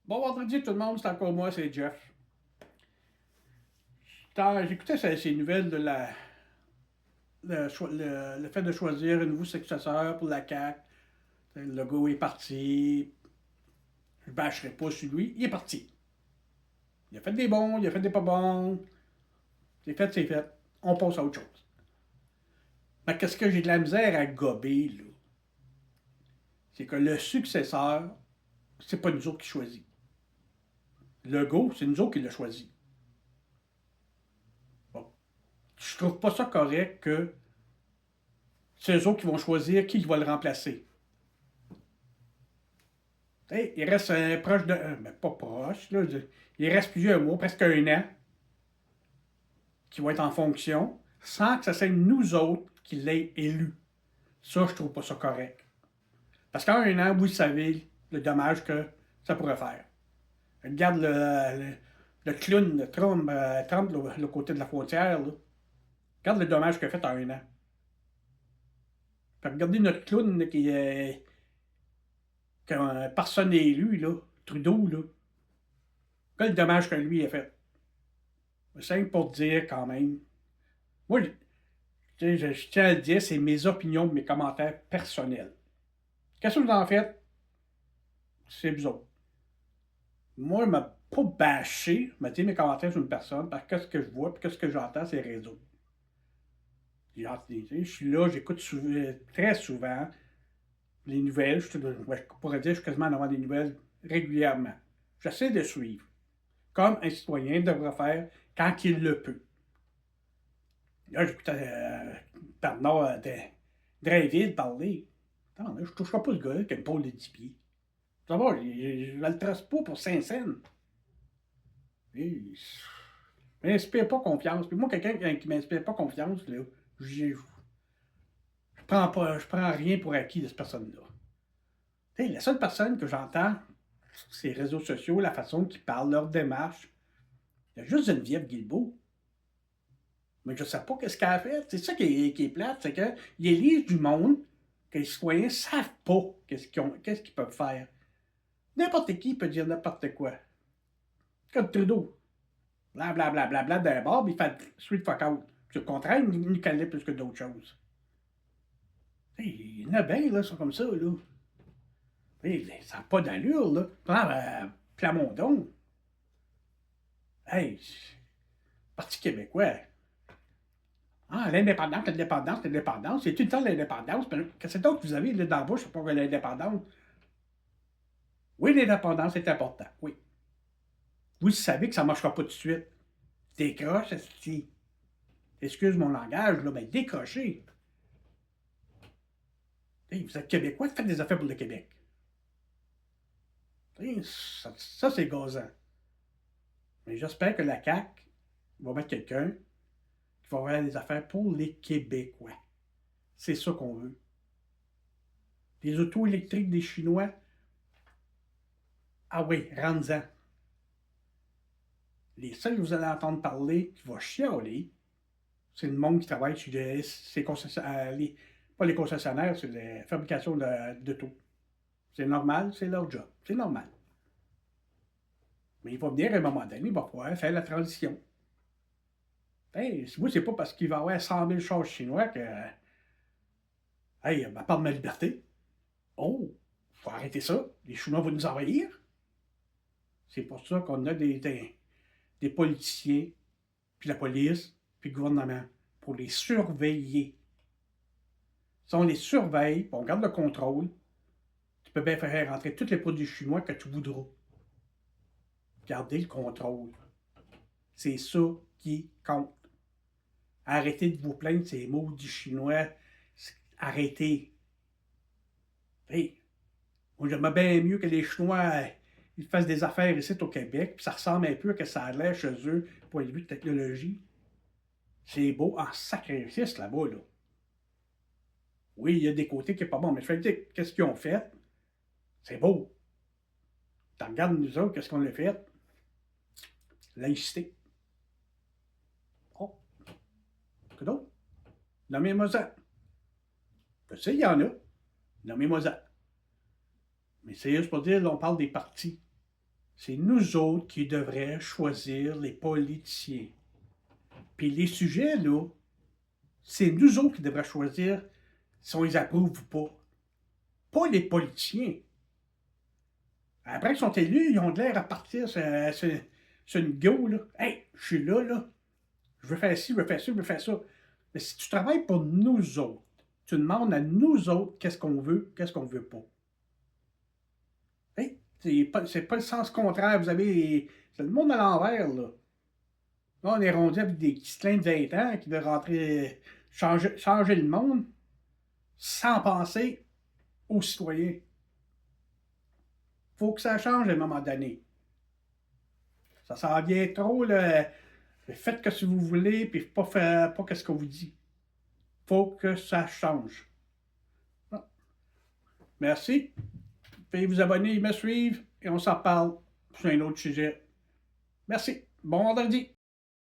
Bon vendredi tout le monde, c'est encore moi, c'est Jeff. J'écoutais ces nouvelles de le fait de choisir un nouveau successeur pour la CAQ. Le gars est parti. Je bâcherai pas sur lui. Il est parti. Il a fait des bons, il a fait des pas bons. C'est fait, c'est fait. On passe à autre chose. Mais qu'est-ce que j'ai de la misère à gober, là? C'est que le successeur, c'est pas nous autres qui choisit. Le gars, c'est nous autres qui l'a choisi. Bon. Je trouve pas ça correct que c'est eux autres qui vont choisir qui va le remplacer. Hey, il reste proche de. Mais pas proche, là. Il reste plusieurs mois, presque un an, qui vont être en fonction, sans que ce soit nous autres qui l'ayons élu. Ça, je trouve pas ça correct. Parce qu'en un an, vous savez le dommage que ça pourrait faire. Regarde le clown de Trump le côté de la frontière. Là. Regarde le dommage qu'il a fait en un an. Puis regardez notre clown là, que personne n'est élu, là, Trudeau. Là. Quel dommage que lui a fait. C'est pour dire quand même. Moi, je tiens à le dire, c'est mes opinions, mes commentaires personnels. Qu'est-ce que vous en faites? C'est vous autres. Moi, je ne m'a pas bâché, je dit mes commentaires sur une personne, parce que ce que je vois et ce que j'entends, c'est les réseaux. Je suis là, j'écoute très souvent les nouvelles. Je pourrais dire que je suis quasiment en avant des nouvelles régulièrement. J'essaie de suivre, comme un citoyen devrait faire quand il le peut. Là, j'écoutais Bernard Drinville parler. Attends, là, je ne toucherai pas le gars qui aime pas les 10 pieds. Ça va, je ne le trace pas pour Saint-Saëns. Je m'inspire pas confiance. Puis moi, quelqu'un qui m'inspire pas confiance, là, je je prends rien pour acquis de cette personne-là. Hey, la seule personne que j'entends sur ces réseaux sociaux, la façon qu'ils parlent, leur démarche, il y a juste Geneviève Guilbeault. Mais je ne sais pas ce qu'elle a fait. C'est ça qui est plate, c'est qu'ils élisent du monde que les citoyens ne savent pas qu'est-ce qu'ils peuvent faire. N'importe qui peut dire n'importe quoi. Comme Trudeau. Blablabla, bla, bla, bla, d'un bord, il fait sweet fuck out. Puis, au contraire, il nous connaît plus que d'autres choses. Il y en a bien, là, sont comme ça, là. Ça n'a pas d'allure, là. Prends Plamondon. Hey, Parti québécois. Ah, l'indépendance, c'est tout le temps l'indépendance. Qu'est-ce que vous avez là, dans la bouche pour l'indépendance? Oui, l'indépendance est important, oui. Vous savez que ça ne marchera pas tout de suite. Décroche, si. Excuse mon langage, là, mais décrochez. Hey, vous êtes Québécois, faites des affaires pour le Québec. Hey, ça c'est gazant. Mais j'espère que la CAQ va mettre quelqu'un qui va faire des affaires pour les Québécois. C'est ça qu'on veut. Les autos électriques des Chinois, ah oui, rentre-en. Les seuls que vous allez entendre parler qui vont chialer, c'est le monde qui travaille sur ces concessionnaires, pas les concessionnaires, c'est les fabrications d'auto. C'est normal, c'est leur job. C'est normal. Mais il va venir à un moment donné, il va pouvoir faire la transition. Hey, moi, c'est pas parce qu'il va y avoir 100 000 chars chinois que. Hey, ma part de ma liberté. Oh, faut arrêter ça. Les Chinois vont nous envahir. C'est pour ça qu'on a des politiciens, puis la police, puis le gouvernement, pour les surveiller. Si on les surveille, puis on garde le contrôle, tu peux bien faire rentrer tous les produits chinois que tu voudras. Gardez le contrôle. C'est ça qui compte. Arrêtez de vous plaindre de ces maudits Chinois. Arrêtez. Hey, moi, j'aimerais bien mieux que les Chinois ils fassent des affaires ici au Québec, puis ça ressemble un peu à ce que ça a l'air chez eux, point de vue de technologie. C'est beau en sacrifice là-bas, là. Oui, il y a des côtés qui sont pas bons, mais je vais te dire, qu'est-ce qu'ils ont fait? C'est beau. Tu regardes nous autres, qu'est-ce qu'on a fait? Laïcité. Oh, que d'autre? Nommez-moi ça. Je sais, il y en a. Nommez-moi ça. Mais c'est juste pour dire, là, on parle des partis. C'est nous autres qui devraient choisir les politiciens. Puis les sujets, là, c'est nous autres qui devraient choisir si on les approuve ou pas. Pas les politiciens. Après qu'ils sont élus, ils ont de l'air à partir sur une go, là. Hey, je suis là. Je veux faire ci, je veux faire ça, je veux faire ça. Mais si tu travailles pour nous autres, tu demandes à nous autres qu'est-ce qu'on veut, qu'est-ce qu'on veut pas. Hey, c'est pas le sens contraire. C'est le monde à l'envers, là. Là, on est rendu avec des petits de 20 ans qui veulent rentrer, changer le monde sans penser aux citoyens. Faut que ça change à un moment donné. Ça s'en vient trop, là. Faites que si vous voulez, puis pas faire pas ce qu'on vous dit. Faut que ça change. Ah. Merci. Veuillez vous abonner, me suivre, et on s'en parle sur un autre sujet. Merci. Bon vendredi.